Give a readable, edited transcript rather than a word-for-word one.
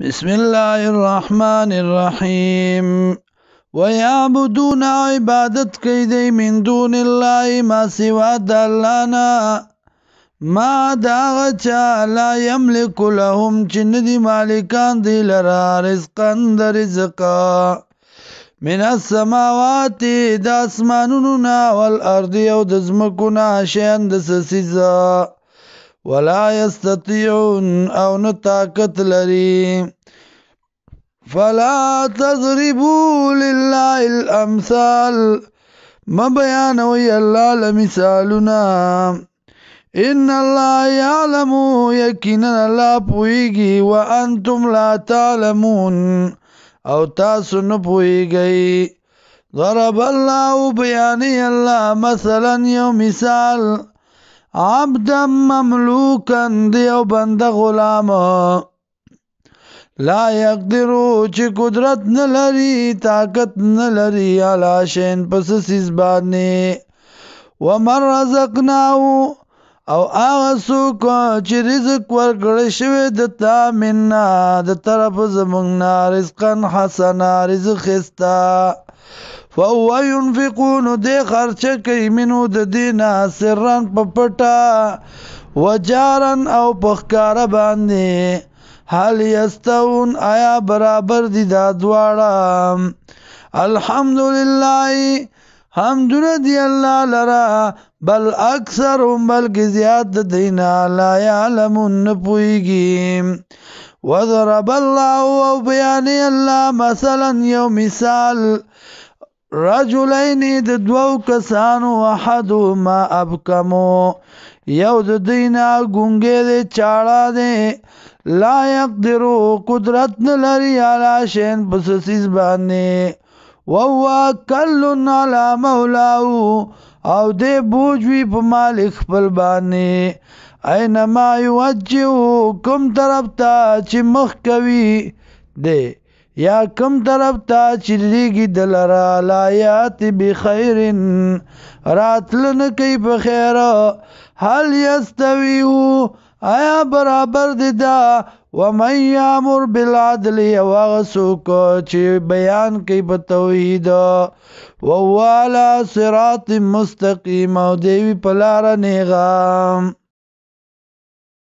بسم الله الرحمن الرحیم ويعبدون عبادت کوي دی من دون الله ما سوا د الله نه ما دا غچا لا یملک لهم چې ندي مالکان دی لرا رزقا د رزق من السماوات د اسمانونو نه والارض او د زمکو نه شیان د سسیزا ولا يستطيعون او نه طاقت لري فلا تضربوا لله الامثال ما بیانوي الله لمثالنا ان الله يعلم يقينا الله پويږي وانتم لا تعلمون او تاسو نه پويږئ ضرب الله بیاني الله مثلا یو مثال عبدا مملوکا دیو بند غلام لا یقدرو چې قدرت نلري طاقت نلري علا شین پس سیز بانی ومن رزقناو او آغا سوک چې رزق ورکړی شوی دتا مننا د طرف زمونږنا رزقا حسنا رزق خستا فهو ينفقون دے خرچه کئی منو د دینا سرن پپٹا وجارن او پخکار باندے حال یستون آیا برابر دی دا دوارا الحمدللہ حمدن دی اللہ لرا بل اکثرهم بلکہ زیاد دینا لا یعلمون نپوئیگی وضرب اللہ و بیانی اللہ مثلا یو مثال رجلین د دوو کسانو احدهما ابکمو یو د دینا گونگی دی چاڑا دی لا یقدرو قدرت نلری علا شین پسسیز بانی وهو کلن علا مولاو او دی بوجوی پا مالک پل بانی اینما یوجیو کم طرف تا چی مخ کوي دی یا کم طرف تا چلیگی دلرا لایات بخیرن راتلن کئی بخیر حل یستویو آیا برابر دیدا ومن یامر بالعدل یواغسوک چی بیان کئی بتوحید ووالا صراط مستقیم او دیوی پلار نیغام